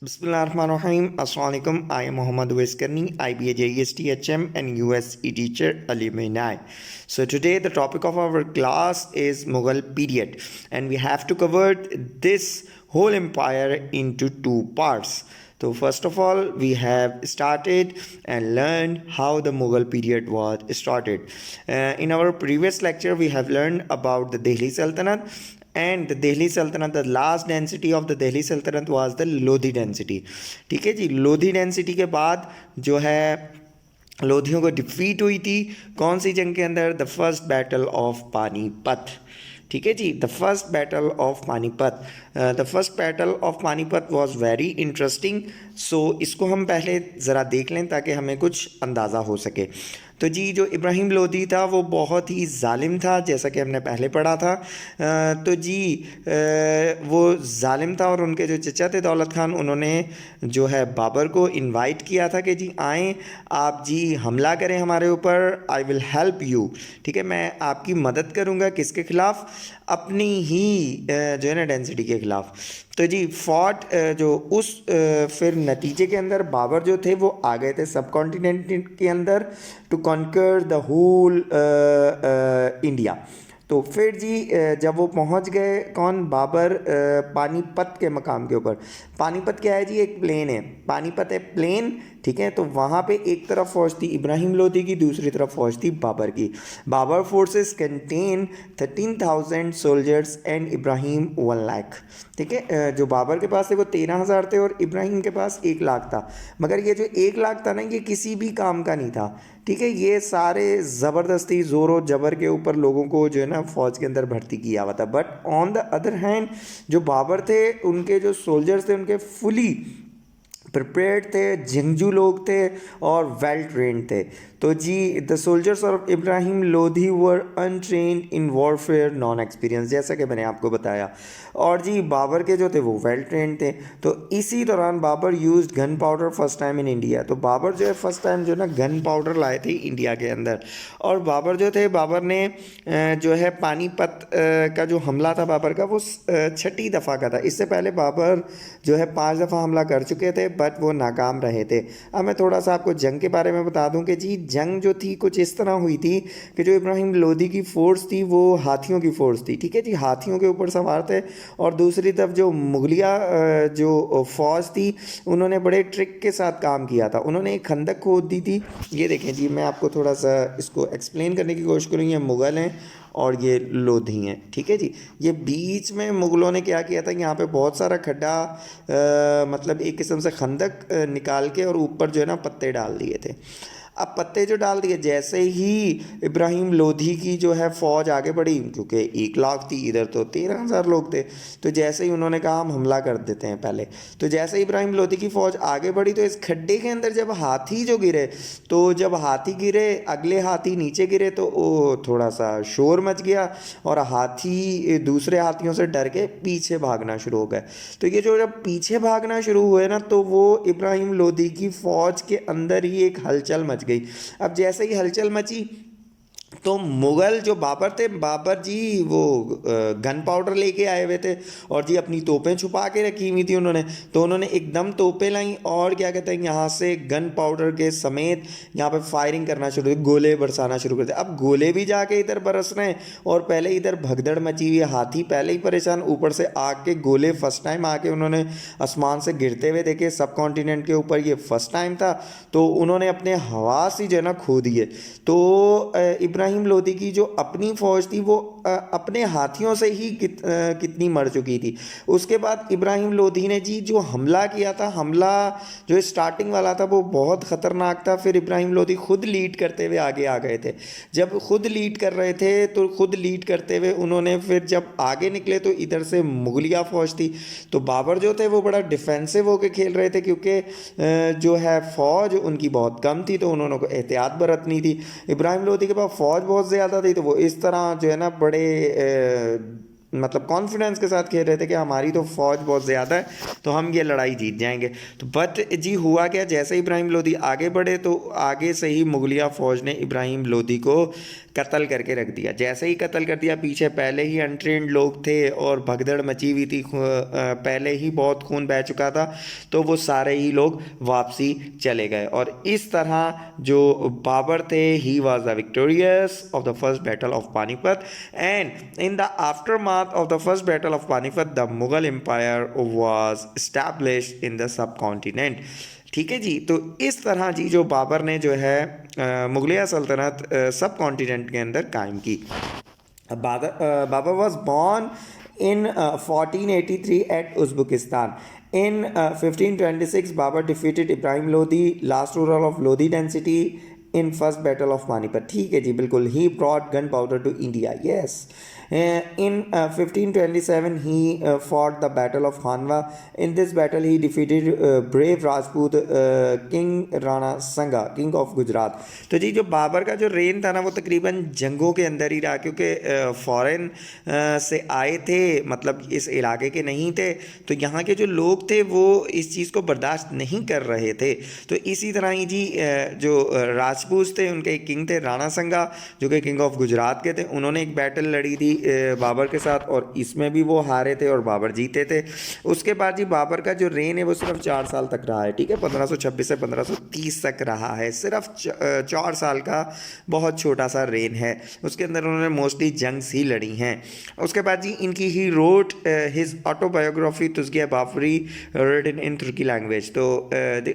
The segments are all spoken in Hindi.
Bismillahirrahmanirrahim. Assalamu alaikum. I am Muhammad Weskarni, IBA JESTHM and USE teacher alumni. So today the topic of our class is Mughal period, and we have to cover this whole empire into two parts. So first of all, we have started and learned how the Mughal period was started. In our previous lecture, we have learned about the Delhi Sultanate, and the Delhi Sultanate, the last density of the Delhi Sultanate was the Lodhi density. ठीक है जी, लोधी डेंसिटी के बाद जो है लोधियों को डिफीट हुई थी कौन सी जंग के अंदर? The first battle of Panipat. ठीक है जी, the first battle of Panipat. The first battle of Panipat was very interesting. So इसको हम पहले ज़रा देख लें ताकि हमें कुछ अंदाज़ा हो सके. तो जी जो इब्राहिम लोधी था वो बहुत ही जालिम था, जैसा कि हमने पहले पढ़ा था. तो जी वो जालिम था और उनके जो चचा थे दौलत खान, उन्होंने जो है बाबर को इनवाइट किया था कि जी आएँ आप जी हमला करें हमारे ऊपर. I will help you. ठीक है, मैं आपकी मदद करूँगा. किसके ख़िलाफ़? अपनी ही जो है ना डेंसिटी के ख़िलाफ़. तो जी फॉट जो उस फिर नतीजे के अंदर बाबर जो थे वो आ गए थे सब कॉन्टिनेंट के अंदर to conquer the whole India. तो फिर जी जब वो पहुंच गए कौन? बाबर पानीपत के मकाम के ऊपर. पानीपत क्या है जी? एक प्लेन है. पानीपत है प्लेन. ठीक है, तो वहाँ पे एक तरफ फौज थी इब्राहिम लोधी की, दूसरी तरफ फौज थी बाबर की. Babur forces contain 13,000 soldiers and Ibrahim 1 lakh. ठीक है, जो बाबर के पास थे वो 13,000 थे और इब्राहिम के पास 1 लाख था. मगर ये जो 1 लाख था ना, ये किसी भी काम का नहीं था. ठीक है, ये सारे ज़बरदस्ती ज़ोर जबर के ऊपर लोगों को जो है ना फ़ौज के अंदर भर्ती किया हुआ था. But on the other hand जो बाबर थे उनके जो सोल्जर्स थे उनके फुली प्रिपेयर्ड थे, जंगजू लोग थे और वेल ट्रेंड थे. तो जी the soldiers of Ibrahim Lodi were untrained in warfare, non experience, जैसा कि मैंने आपको बताया. और जी बाबर के जो थे वो वेल ट्रेंड थे. तो इसी दौरान Babur used gun powder first time in India. तो बाबर जो है फर्स्ट टाइम जो ना गन पाउडर लाए थे इंडिया के अंदर. और बाबर जो थे, बाबर ने जो है पानीपत का जो हमला था बाबर का वो 6ठी दफ़ा का था. इससे पहले बाबर जो है 5 दफ़ा हमला कर चुके थे बट वो नाकाम रहे थे. अब मैं थोड़ा सा आपको जंग के बारे में बता दूं कि जी जंग जो थी कुछ इस तरह हुई थी कि जो इब्राहिम लोधी की फ़ोर्स थी वो हाथियों की फ़ोर्स थी. ठीक है जी, हाथियों के ऊपर सवार थे. और दूसरी तरफ जो मुगलिया जो फ़ौज थी उन्होंने बड़े ट्रिक के साथ काम किया था. उन्होंने एक खंदक खोद दी थी. ये देखें जी, मैं आपको थोड़ा सा इसको एक्सप्लेन करने की कोशिश करूँ. ये मुग़ल हैं और ये लोधी हैं. ठीक है जी, ये बीच में मुग़लों ने क्या किया था, यहाँ पे बहुत सारा खड्डा मतलब एक किस्म से खंदक निकाल के और ऊपर जो है ना पत्ते डाल दिए थे. अब पत्ते जो डाल दिए, जैसे ही इब्राहिम लोधी की जो है फ़ौज आगे बढ़ी, क्योंकि 1 लाख थी, इधर तो 13,000 लोग थे, तो जैसे ही उन्होंने कहा हम हमला कर देते हैं पहले. तो जैसे इब्राहिम लोधी की फ़ौज आगे बढ़ी तो इस खड्डे के अंदर जब हाथी जो गिरे, तो जब हाथी गिरे अगले हाथी नीचे गिरे तो वो थोड़ा सा शोर मच गया और हाथी दूसरे हाथियों से डर के पीछे भागना शुरू हो गए. तो ये जो जब पीछे भागना शुरू हुए ना, तो वो इब्राहिम लोधी की फ़ौज के अंदर ही एक हलचल मच गई. अब जैसे ही हलचल मची तो मुग़ल जो बाबर थे, बाबर जी वो गन पाउडर लेके आए हुए थे और जी अपनी तोपें छुपा के रखी हुई थी उन्होंने. तो उन्होंने एकदम तोपें लाई और क्या कहते हैं यहाँ से गन पाउडर के समेत यहाँ पे फायरिंग करना शुरू की, गोले बरसाना शुरू कर दिए. अब गोले भी जाके इधर बरस रहे हैं और पहले इधर भगदड़ मची हुई है. हाथी पहले ही परेशान, ऊपर से आग के गोले फर्स्ट टाइम आके उन्होंने आसमान से गिरते हुए देखे सब कॉन्टिनेंट के ऊपर. ये फर्स्ट टाइम था तो उन्होंने अपने हवास ही जो है ना खो दिए. तो इब्राहिम लोधी की जो अपनी फ़ौज थी वो अपने हाथियों से ही कितनी मर चुकी थी. उसके बाद इब्राहिम लोधी ने जी जो हमला किया था, हमला जो स्टार्टिंग वाला था वो बहुत ख़तरनाक था. फिर इब्राहिम लोधी खुद लीड करते हुए आगे आ गए थे. जब खुद लीड कर रहे थे तो खुद लीड करते हुए उन्होंने फिर जब आगे निकले तो इधर से मुगलिया फ़ौज थी. तो बाबर जो थे वो बड़ा डिफेंसिव होकर खेल रहे थे क्योंकि जो है फ़ौज उनकी बहुत कम थी, तो उन्होंने को एहतियात बरतनी थी. इब्राहिम लोधी के पास फ़ौज बहुत ज़्यादा थी तो वो इस तरह जो है ना बड़े मतलब कॉन्फिडेंस के साथ खेल रहे थे कि हमारी तो फ़ौज बहुत ज़्यादा है तो हम ये लड़ाई जीत जाएंगे. तो बट जी हुआ क्या, जैसे इब्राहिम लोधी आगे बढ़े तो आगे से ही मुगलिया फ़ौज ने इब्राहिम लोधी को कत्ल करके रख दिया। जैसे ही कत्ल कर दिया, पीछे पहले ही अनट्रेंड लोग थे और भगदड़ मची हुई थी, पहले ही बहुत खून बह चुका था, तो वो सारे ही लोग वापसी चले गए। और इस तरह जो बाबर थे, he was the victorious of the first battle of Panipat, and in the aftermath of the first battle of Panipat the Mughal empire was established in the subcontinent. ठीक है जी। तो इस तरह जी जो बाबर ने जो है मुगलिया सल्तनत सब कॉन्टिनेंट के अंदर कायम की। Babur was born in 1483 at Uzbekistan. In 1526, Babur defeated Ibrahim Lodi, last ruler of Lodi dynasty, in first battle of Panipat. ठीक है जी, बिल्कुल। He brought gunpowder to India. Yes. In 1527, he fought the Battle of Khanwa. In this battle, he defeated brave Rajput King Rana Sanga, King of Gujarat. तो जी जो बाबर का जो रेन था ना, वो तकरीबन जंगों के अंदर ही रहा, क्योंकि फॉरेन से आए थे, मतलब इस इलाके के नहीं थे, तो यहाँ के जो लोग थे वो इस चीज़ को बर्दाश्त नहीं कर रहे थे। तो इसी तरह ही जी जो राजपूत थे, उनके एक किंग थे राणा संगा, जो कि किंग ऑफ गुजरात के थे, उन्होंने एक बैटल लड़ी थी बाबर के साथ, और इसमें भी वो हारे थे और बाबर जीते थे। उसके बाद जी बाबर का जो रेन है वो सिर्फ 4 साल तक रहा है। ठीक है, 1526 से 1530 तक रहा है, सिर्फ 4 साल का बहुत छोटा सा रेन है। उसके अंदर उन्होंने मोस्टली जंग्स ही लड़ी हैं। उसके बाद जी इनकी he wrote his autobiography Tuzk-e Baburi written in Turki language. तो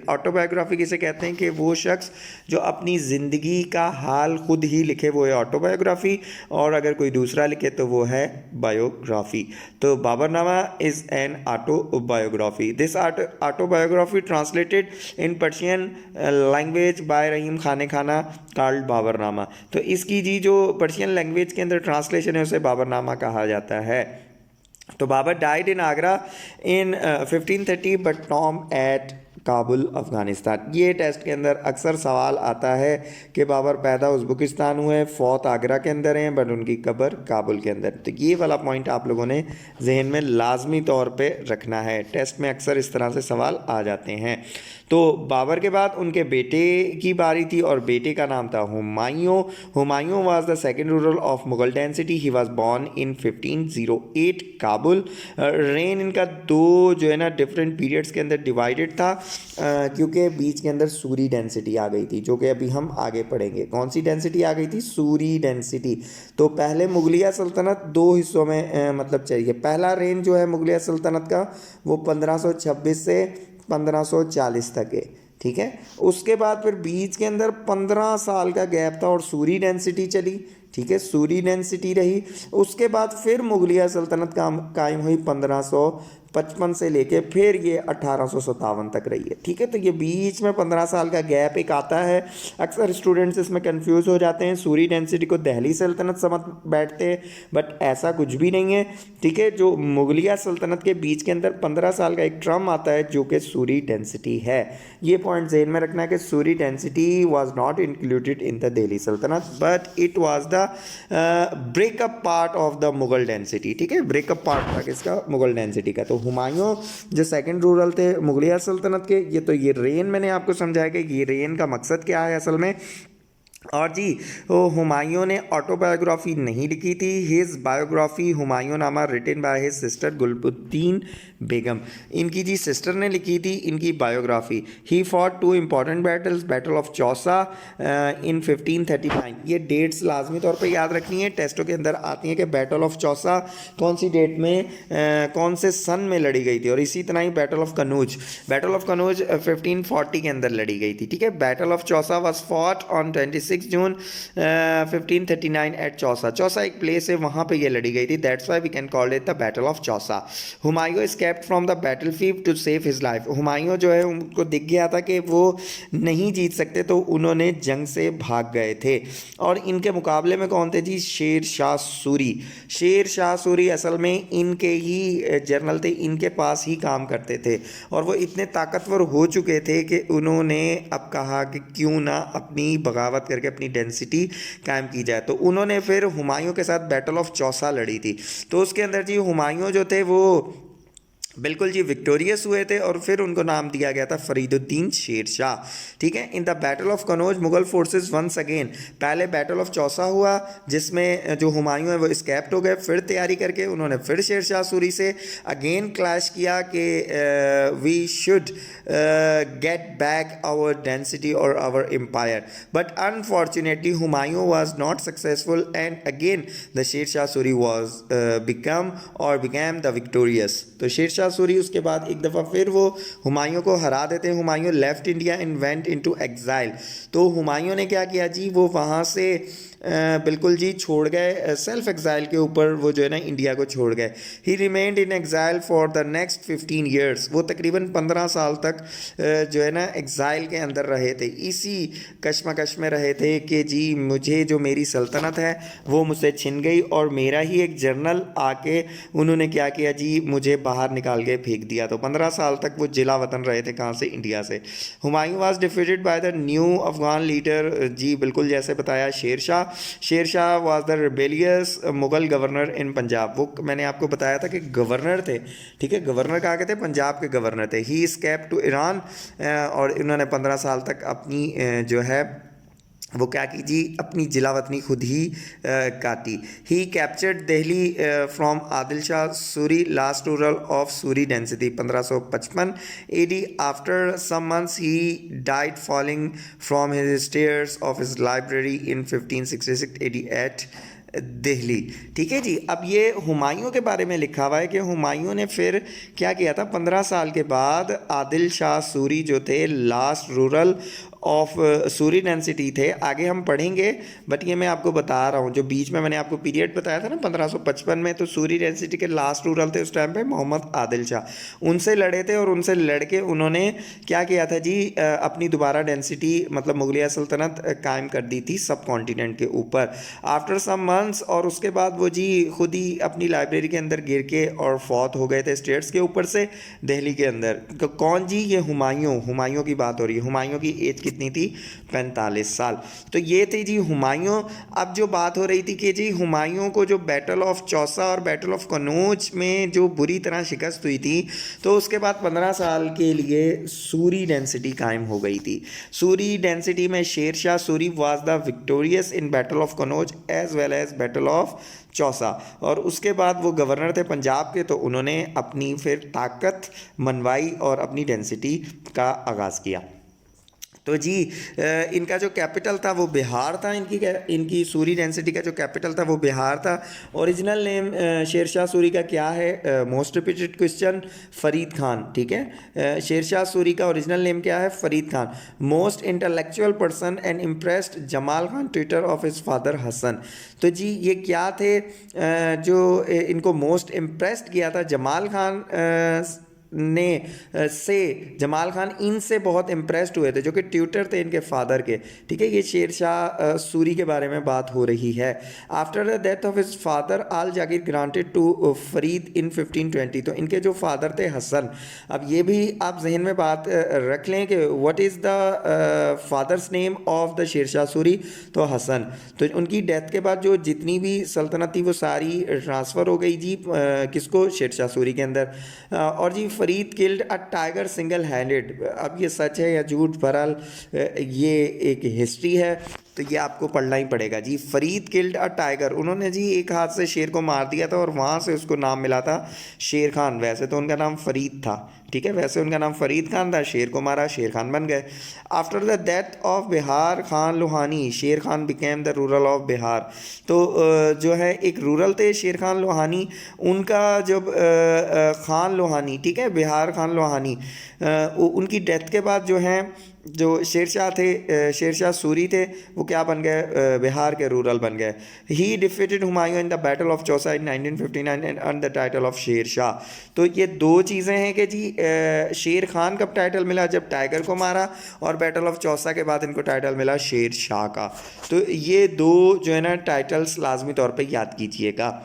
ऑटोबायोग्राफी किसे कहते हैं कि वो शख्स जो अपनी ज़िंदगी का हाल खुद ही लिखे, वो है ऑटोबायोग्राफी, और अगर कोई दूसरा लिखे तो वो है बायोग्राफी। तो Baburnama is an autobiography. This autobiography translated in Persian language by Rahim Khan-e Khana called Baburnama. तो इसकी जी जो पर्शियन लैंग्वेज के अंदर ट्रांसलेशन है उसे बाबरनामा कहा जाता है। तो Babur died in Agra in 1530 but tomb at Kabul Afghanistan. ये टेस्ट के अंदर अक्सर सवाल आता है कि बाबर पैदा उज़्बेकिस्तान हुए, फौत आगरा के अंदर हैं, बट उनकी कब्र काबुल के अंदर। तो ये वाला पॉइंट आप लोगों ने जहन में लाजमी तौर पे रखना है, टेस्ट में अक्सर इस तरह से सवाल आ जाते हैं। तो बाबर के बाद उनके बेटे की बारी थी, और बेटे का नाम था Humayun. Humayun was the second ruler of Mughal dynasty. He was born in 1508 Kabul. Rain इनका दो जो है ना डिफरेंट पीरियड्स के अंदर डिवाइडेड था, क्योंकि बीच के अंदर सूरी डेंसिटी आ गई थी, जो कि अभी हम आगे पढ़ेंगे। कौन सी डेंसिटी आ गई थी? सूरी डेंसिटी। तो पहले मुगलिया सल्तनत दो हिस्सों में मतलब चाहिए। पहला रेन जो है मुगलिया सल्तनत का वो 1526 से 1540 तक है। ठीक है, उसके बाद फिर बीच के अंदर 15 साल का गैप था और सूरी डेंसिटी चली। ठीक है, सूरी डेंसिटी रही। उसके बाद फिर मुगलिया सल्तनत कायम हुई 1555 से लेके फिर ये 1857 तक रही है। ठीक है, तो ये बीच में 15 साल का गैप एक आता है। अक्सर स्टूडेंट्स इसमें कंफ्यूज हो जाते हैं, सूरी डेंसिटी को दिल्ली सल्तनत समझ बैठते हैं, बट ऐसा कुछ भी नहीं है। ठीक है, जो मुगलिया सल्तनत के बीच के अंदर 15 साल का एक टर्म आता है जो कि सूरी डेंसिटी है। ये पॉइंट ज़हन में रखना है कि Suri dynasty was not included in the Delhi Saltanat, but it was the breakup part of the Mughal dynasty. ठीक है, ब्रेकअप पार्ट था किसका? मुगल डेंसिटी का। तो हुमायूं जो सेकंड रूलर थे मुगलिया सल्तनत के, ये रेन मैंने आपको समझाया कि ये रेन का मकसद क्या है असल में। और जी हुमायूं ने ऑटोबायोग्राफी नहीं लिखी थी। His biography Humayun Nama written by his sister Gulbuddin Begum. इनकी जी सिस्टर ने लिखी थी इनकी biography. He fought 2 important battles, battle of Chausa in 1539। ये डेट्स लाजमी तौर पे याद रखनी है, टेस्टों के अंदर आती हैं कि बैटल ऑफ चौसा कौन सी डेट में कौन से सन में लड़ी गई थी। और इसी तरह ही बैटल ऑफ कनौज 1540 के अंदर लड़ी गई थी। ठीक है, battle of Chausa was fought on 26 June 1539 at Chausa. Chausa एक प्लेस है, वहाँ पे ये लड़ी गई थी। That's why we can call it the battle of Chausa. Humayun escaped from the battlefield to save his life. Humayun जो है उनको दिख गया था कि वो नहीं जीत सकते, तो उन्होंने जंग से भाग गए थे। और इनके मुकाबले में कौन थे जी? शेर शाह सूरी। शेर शाह सूरी असल में इनके ही जनरल थे, इनके पास ही काम करते थे, और वो इतने ताकतवर हो चुके थे कि उन्होंने अब कहा कि क्यों ना अपनी बगावत करके अपनी डेंसिटी कायम की जाए। तो उन्होंने फिर हुमायूं के साथ बैटल ऑफ चौसा लड़ी थी। तो उसके अंदर जी हुमायूं जो थे वो बिल्कुल जी, विक्टोरियस हुए थे और फिर उनको नाम दिया गया था फरीदुद्दीन शेर शाह। ठीक है। In the battle of Kannauj Mughal forces once again, पहले बैटल ऑफ चौसा हुआ जिसमें जो हुमायूं है वो स्कैप्ड हो गए, फिर तैयारी करके उन्होंने फिर शेर शाह सूरी से अगेन क्लैश किया कि we should get back our dynasty और our empire, but unfortunately Humayun was not successful and again the Sher Shah Suri was become the victorious. तो शेर शाह सूरी उसके बाद एक दफ़ा फिर वो हुमायूं को हरा देते हैं। Humayun left India and went into exile. तो हुमायूं ने क्या किया जी, वो वहाँ से बिल्कुल जी छोड़ गए, सेल्फ एग्जाइल के ऊपर वो जो है ना इंडिया को छोड़ गए। ही remained in exile for the next 15 years. वो तकरीबन 15 साल तक जो है ना एग्जाइल के अंदर रहे थे, इसी कश्मकश में रहे थे कि जी मुझे जो मेरी सल्तनत है वो मुझसे छिन गई, और मेरा ही एक जनरल आके उन्होंने क्या किया जी, मुझे बाहर निकाल के फेंक दिया। तो 15 साल तक वो जिला वतन रहे थे, कहाँ से, इंडिया से। Humayun was defeated by the new Afghan leader, जी बिल्कुल जैसे बताया, Sher Shah. Sher Shah was the rebellious Mughal governor in Punjab. वो मैंने आपको बताया था कि गवर्नर थे। ठीक है, गवर्नर कहाँ के थे, पंजाब के गवर्नर थे। ही स्केप टू ईरान, और इन्होंने 15 साल तक अपनी जो है वो क्या की जी, अपनी जिलावतनी खुद ही काटी। He captured Delhi from Adil Shah Suri, last ruler of Suri dynasty 1555 AD. After some months he died falling from his stairs of his library in 1566 AD at Delhi. ठीक है जी। अब ये हुमायूं के बारे में लिखा हुआ है कि हुमायूं ने फिर क्या किया था, 15 साल के बाद आदिल शाह सूरी जो थे last ruler of Suri density थे, आगे हम पढ़ेंगे, बट ये मैं आपको बता रहा हूँ। जो बीच में मैंने आपको पीरियड बताया था ना 1555 में, तो सूरी डेंसिटी के लास्ट रूरल थे उस टाइम पे मोहम्मद आदिल शाह। उनसे लड़े थे और उनसे लड़के उन्होंने क्या किया था जी, अपनी दोबारा डेंसिटी मतलब मुगलिया सल्तनत कायम कर दी थी सब कॉन्टिनेंट के ऊपर। आफ्टर सम मंथ्स, और उसके बाद वो जी खुद ही अपनी लाइब्रेरी के अंदर गिर के और फौत हो गए थे स्टेट्स के ऊपर से दिल्ली के अंदर। कौन जी, ये हुमायूं की बात हो रही है। हुमायूं की एज कितनी थी, 45 साल। तो ये थे जी हुमायूं। अब जो बात हो रही थी कि जी हुमायूं को जो बैटल ऑफ चौसा और बैटल ऑफ कनौज में जो बुरी तरह शिकस्त हुई थी, तो उसके बाद 15 साल के लिए सूरी डेंसिटी कायम हो गई थी। सूरी डेंसिटी में Sher Shah Suri was the victorious in battle of Kannauj as well as battle of Chausa. और उसके बाद वो गवर्नर थे पंजाब के, तो उन्होंने अपनी फिर ताकत मनवाई और अपनी डेंसिटी का आगाज़ किया। तो जी इनका जो कैपिटल था वो बिहार था। इनकी सूरी डेंसिटी का जो कैपिटल था वो बिहार था। ओरिजिनल नेम शेर शाह सूरी का क्या है, most repeated question, Farid Khan. ठीक है, शेर शाह सूरी का ओरिजिनल नेम क्या है, Farid Khan. Most intellectual person and impressed Jamal Khan, twitter of his father Hasan. तो जी ये क्या थे जो इनको मोस्ट इम्प्रेस्ड किया था, जमाल खान से जमाल खान इनसे बहुत इम्प्रेस्ड हुए थे, जो कि ट्यूटर थे इनके फादर के। ठीक है, ये शेर शाह सूरी के बारे में बात हो रही है। After the death of his father all jagir granted to Farid in 1520। तो इनके जो फादर थे हसन, अब ये भी आप जहन में बात रख लें कि what is the father's name of the Sher Shah Suri, तो हसन। तो उनकी डेथ के बाद जो जितनी भी सल्तनत थी वो सारी ट्रांसफ़र हो गई जी किसको, शेर शाह सूरी के अंदर। और जी Farid killed a tiger single handed. अब ये सच है या झूठ, बहरहाल ये एक हिस्ट्री है, तो ये आपको पढ़ना ही पड़ेगा जी। फरीद किल्ड अ टाइगर, उन्होंने जी एक हाथ से शेर को मार दिया था और वहाँ से उसको नाम मिला था शेर खान। वैसे तो उनका नाम फरीद था, ठीक है, वैसे उनका नाम फरीद खान था, शेर को मारा, शेर खान बन गए। After the death of Bihar Khan Lohani, Sher Khan became the ruler of Bihar. तो जो है एक रूरल थे शेर खान लोहानी, उनका जब खान लोहानी, ठीक है, बिहार खान लोहानी, उनकी डेथ के बाद जो है जो शेरशाह थे, शेरशाह सूरी थे, वो क्या बन गए, बिहार के रूरल बन गए। ही defeated Humayun in the battle of Chausa in 1959 and earn the title of Sher Shah. तो ये दो चीज़ें हैं कि जी शेर खान कब टाइटल मिला, जब टाइगर को मारा, और बैटल ऑफ चौसा के बाद इनको टाइटल मिला शेर शाह का। तो ये दो जो है ना टाइटल्स लाजमी तौर पर याद कीजिएगा।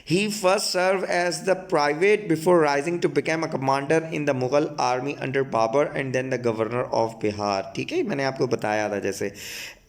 He first served as the private before rising to become a commander in the Mughal army under Babur and then the governor of Bihar। ठीक है, मैंने आपको बताया था जैसे।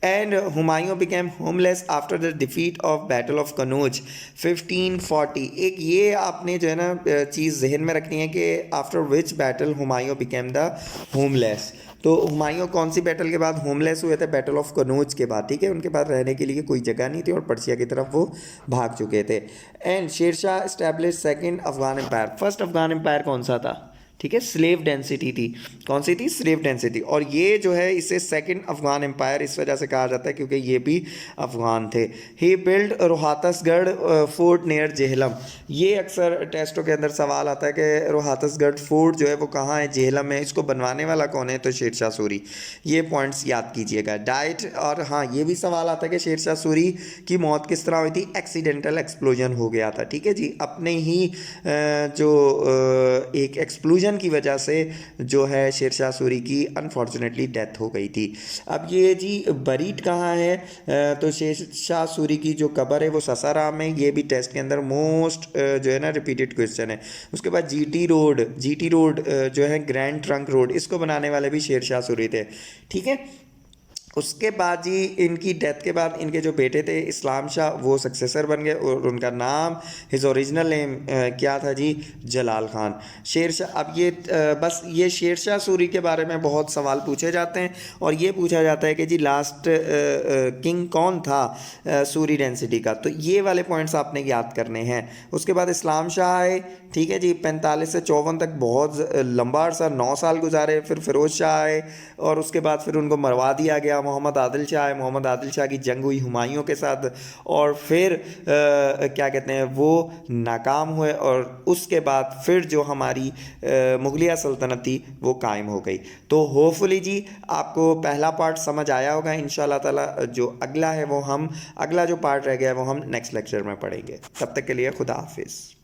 And Humayun became homeless after the defeat of battle of Kannauj 1540। एक ये आपने जो है ना चीज़ जहन में रखनी है कि after which battle Humayun became the homeless. तो हुमायूं कौन सी बैटल के बाद होमलेस हुए थे? बैटल ऑफ कनौज के बाद, ठीक है। उनके पास रहने के लिए कोई जगह नहीं थी और पर्शिया की तरफ वो भाग चुके थे। And Sher Shah establish second Afghan empire. First Afghan empire कौन सा था? ठीक है, स्लेव डेंसिटी थी। कौन सी थी? Slave density. और ये जो है इसे सेकंड अफगान एम्पायर इस वजह से कहा जाता है क्योंकि ये भी अफगान थे। ही बिल्ड रोहतसगढ़ फोर्ट नियर जेहलम। ये अक्सर टेस्टों के अंदर सवाल आता है कि रोहतसगढ़ फोर्ट जो है वो कहाँ है? जेहलम में। इसको बनवाने वाला कौन है? तो शेरशाह सूरी। ये पॉइंट्स याद कीजिएगा। डाइट, और हाँ ये भी सवाल आता है कि शेरशाह सूरी की मौत किस तरह हुई थी? एक्सीडेंटल एक्सप्लोजन हो गया था, ठीक है जी। अपने ही जो एक एक्सप्लोजन की वजह से जो है शेरशाह सूरी की अनफॉर्चुनेटली डेथ हो गई थी। अब ये जी बरीड कहाँ है? तो शेरशाह सूरी की जो कब्र है वो ससाराम है। ये भी टेस्ट के अंदर मोस्ट जो है ना रिपीटेड क्वेश्चन है। उसके बाद जीटी रोड जो है ग्रैंड ट्रंक रोड, इसको बनाने वाले भी शेरशाह सूरी थे, ठीक है। उसके बाद जी इनकी डेथ के बाद इनके जो बेटे थे इस्लाम शाह, वो सक्सेसर बन गए और उनका नाम, हिज ओरिजिनल नेम क्या था जी? जलाल खान। शेरशाह, अब ये बस ये शेरशाह सूरी के बारे में बहुत सवाल पूछे जाते हैं और ये पूछा जाता है कि जी लास्ट किंग कौन था सूरी डेंसिटी का? तो ये वाले पॉइंट्स आपने याद करने हैं। उसके बाद इस्लाम शाह आए, ठीक है जी। 45 से 54 तक बहुत लंबा अरसा 9 साल गुजारे। फिर फिरोज शाह आए और उसके बाद फिर उनको मरवा दिया गया। मोहम्मद आदिल शाह आए, मोहम्मद आदिल शाह की जंग हुई हुमायूं के साथ और फिर क्या कहते हैं वो नाकाम हुए और उसके बाद फिर जो हमारी मुगलिया सल्तनत थी वो कायम हो गई। तो होपफुली जी आपको पहला पार्ट समझ आया होगा। इंशाल्लाह ताला जो अगला है वो हम अगला जो पार्ट रह गया है वो हम नेक्स्ट लेक्चर में पढ़ेंगे। तब तक के लिए खुदा हाफिज़।